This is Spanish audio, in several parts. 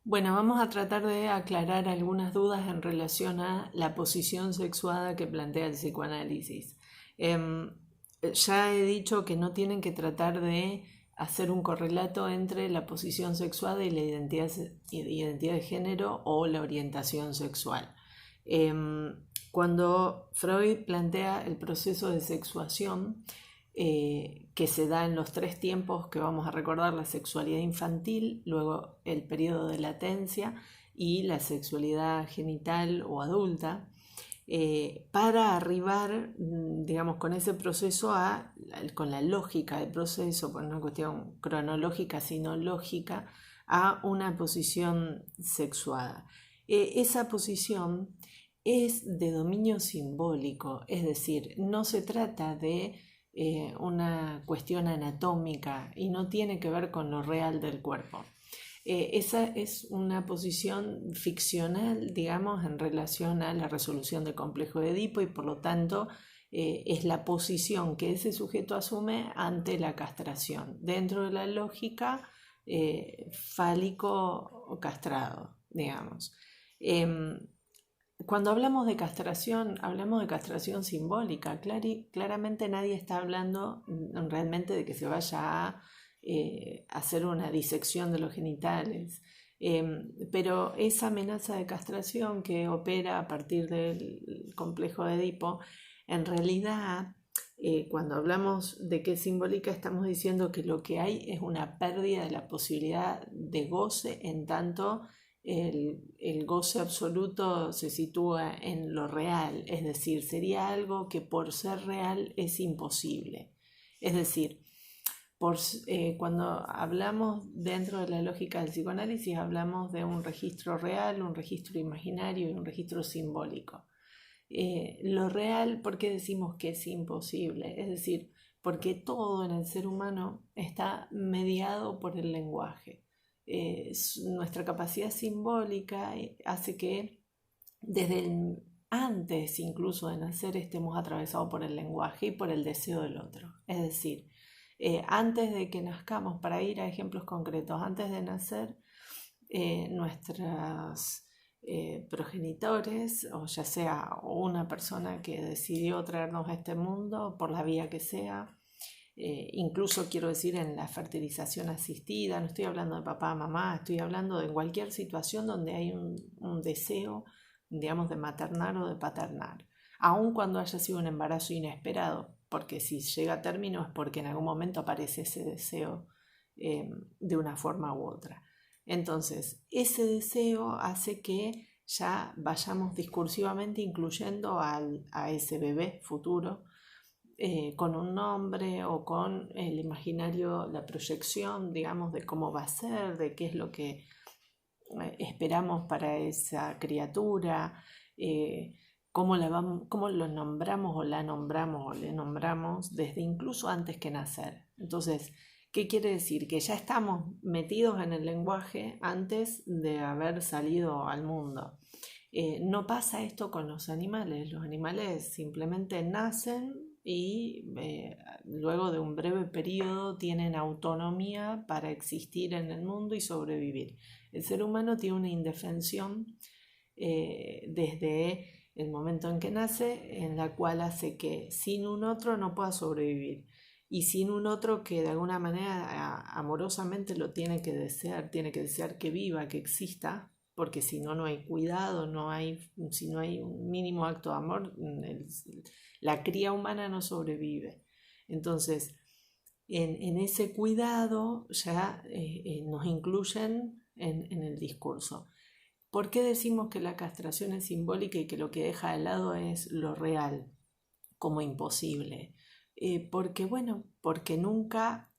Bueno, vamos a tratar de aclarar algunas dudas en relación a la posición sexuada que plantea el psicoanálisis. Em, ya he dicho que no tienen que tratar de hacer un correlato entre la posición sexuada y la identidad de género o la orientación sexual. Cuando Freud plantea el proceso de sexuación, que se da en los tres tiempos que vamos a recordar: la sexualidad infantil, luego el periodo de latencia y la sexualidad genital o adulta, para arribar, digamos, con ese proceso con la lógica del proceso, por una cuestión cronológica, sino lógica, a una posición sexuada. Esa posición es de dominio simbólico, es decir, no se trata de una cuestión anatómica y no tiene que ver con lo real del cuerpo. Esa es una posición ficcional, digamos, en relación a la resolución del complejo de Edipo, y por lo tanto es la posición que ese sujeto asume ante la castración, dentro de la lógica fálico castrado, digamos. Em, Cuando hablamos de castración simbólica. Claramente nadie está hablando realmente de que se vaya a hacer una disección de los genitales. Pero esa amenaza de castración que opera a partir del complejo de Edipo, en realidad, cuando hablamos de que es simbólica, estamos diciendo que lo que hay es una pérdida de la posibilidad de goce, en tanto el goce absoluto se sitúa en lo real, es decir, sería algo que por ser real es imposible. Es decir, cuando hablamos dentro de la lógica del psicoanálisis, hablamos de un registro real, un registro imaginario y un registro simbólico. Lo real, ¿por qué decimos que es imposible? Es decir, porque todo en el ser humano está mediado por el lenguaje. Nuestra capacidad simbólica hace que antes incluso de nacer estemos atravesados por el lenguaje y por el deseo del otro. Es decir, antes de que nazcamos, para ir a ejemplos concretos, antes de nacer, nuestros progenitores, o ya sea una persona que decidió traernos a este mundo por la vía que sea, incluso quiero decir en la fertilización asistida, no estoy hablando de papá, mamá, estoy hablando de cualquier situación donde hay un deseo, digamos, de maternar o de paternar, aun cuando haya sido un embarazo inesperado, porque si llega a término es porque en algún momento aparece ese deseo de una forma u otra. Entonces, ese deseo hace que ya vayamos discursivamente incluyendo a ese bebé futuro con un nombre o con el imaginario, la proyección, digamos, de cómo va a ser, de qué es lo que esperamos para esa criatura, cómo lo nombramos o la nombramos o le nombramos desde incluso antes que nacer. Entonces, ¿qué quiere decir? Que ya estamos metidos en el lenguaje antes de haber salido al mundo. No pasa esto con los animales simplemente nacen y luego de un breve periodo tienen autonomía para existir en el mundo y sobrevivir. El ser humano tiene una indefensión desde el momento en que nace, en la cual hace que sin un otro no pueda sobrevivir, y sin un otro que de alguna manera amorosamente lo tiene que desear que viva, que exista, porque si no, no hay cuidado, si no hay un mínimo acto de amor, la cría humana no sobrevive. Entonces, en ese cuidado ya nos incluyen en el discurso. ¿Por qué decimos que la castración es simbólica y que lo que deja de lado es lo real como imposible? Porque nunca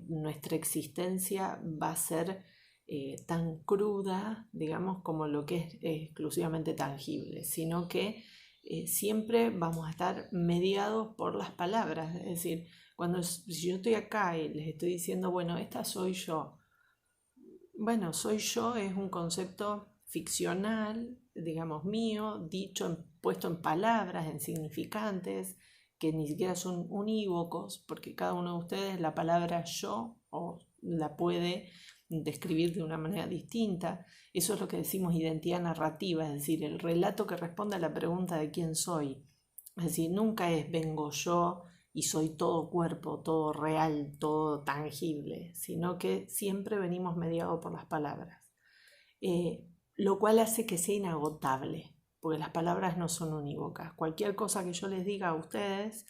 nuestra existencia va a ser tan cruda, digamos, como lo que es exclusivamente tangible, sino que siempre vamos a estar mediados por las palabras. Es decir, si yo estoy acá y les estoy diciendo, bueno, esta soy yo, bueno, soy yo es un concepto ficcional, digamos, mío, puesto en palabras, en significantes, que ni siquiera son unívocos, porque cada uno de ustedes la palabra yo o la puede describir de una manera distinta. Eso es lo que decimos identidad narrativa, es decir, el relato que responde a la pregunta de quién soy. Es decir, nunca es vengo yo y soy todo cuerpo, todo real, todo tangible, sino que siempre venimos mediados por las palabras. Lo cual hace que sea inagotable, porque las palabras no son unívocas. Cualquier cosa que yo les diga a ustedes,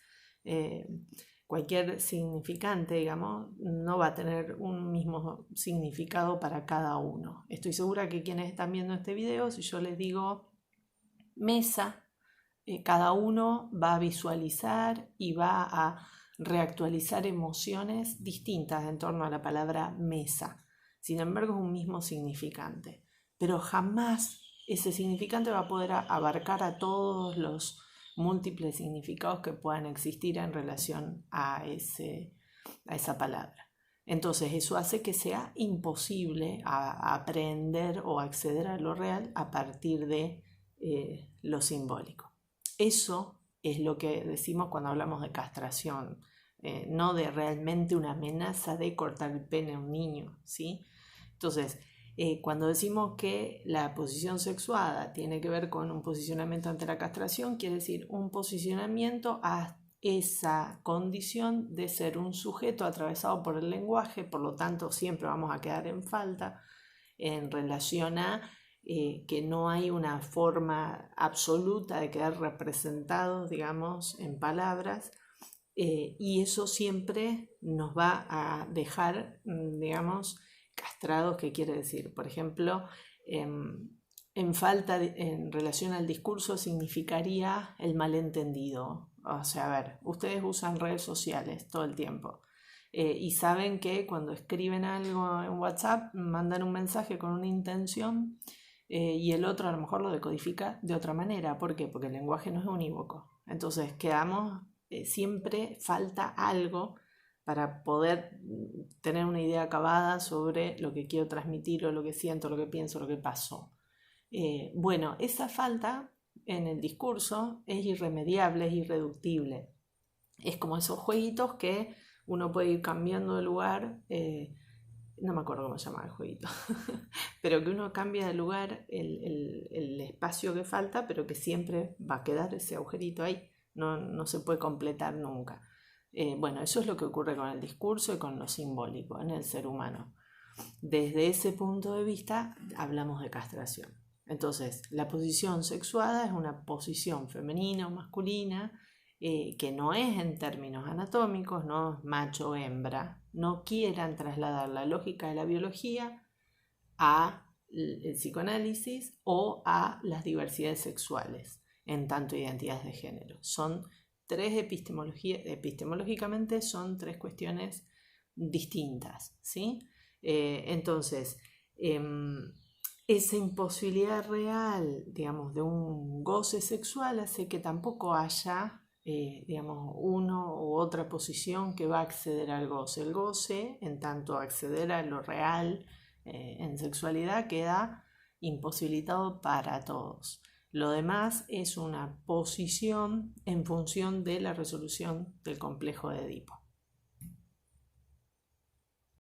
cualquier significante, digamos, no va a tener un mismo significado para cada uno. Estoy segura que quienes están viendo este video, si yo les digo mesa, cada uno va a visualizar y va a reactualizar emociones distintas en torno a la palabra mesa. Sin embargo, es un mismo significante, pero jamás ese significante va a poder abarcar a todos los múltiples significados que puedan existir en relación a esa palabra. Entonces eso hace que sea imposible aprender o acceder a lo real a partir de lo simbólico. Eso es lo que decimos cuando hablamos de castración, no de realmente una amenaza de cortar el pene a un niño, ¿sí? Entonces, cuando decimos que la posición sexuada tiene que ver con un posicionamiento ante la castración, quiere decir un posicionamiento a esa condición de ser un sujeto atravesado por el lenguaje, por lo tanto siempre vamos a quedar en falta en relación a que no hay una forma absoluta de quedar representados, digamos, en palabras, y eso siempre nos va a dejar, digamos, castrados. ¿Qué quiere decir? Por ejemplo, en falta en relación al discurso significaría el malentendido. O sea, a ver, ustedes usan redes sociales todo el tiempo. Y saben que cuando escriben algo en WhatsApp mandan un mensaje con una intención y el otro a lo mejor lo decodifica de otra manera. ¿Por qué? Porque el lenguaje no es unívoco. Entonces quedamos, siempre falta algo para poder tener una idea acabada sobre lo que quiero transmitir o lo que siento, lo que pienso, lo que pasó. Bueno, esa falta en el discurso es irremediable, es irreductible. Es como esos jueguitos que uno puede ir cambiando de lugar, no me acuerdo cómo se llama el jueguito, pero que uno cambia de lugar el espacio que falta, pero que siempre va a quedar ese agujerito ahí, no se puede completar nunca. Bueno, eso es lo que ocurre con el discurso y con lo simbólico en el ser humano. Desde ese punto de vista hablamos de castración. Entonces, la posición sexuada es una posición femenina o masculina que no es en términos anatómicos, no es macho o hembra. No quieran trasladar la lógica de la biología a el psicoanálisis o a las diversidades sexuales en tanto identidades de género. Son tres epistemológicamente son tres cuestiones distintas, ¿sí? Entonces, esa imposibilidad real, digamos, de un goce sexual hace que tampoco haya, digamos, uno u otra posición que va a acceder al goce. El goce, en tanto acceder a lo real en sexualidad, queda imposibilitado para todos. Lo demás es una posición en función de la resolución del complejo de Edipo.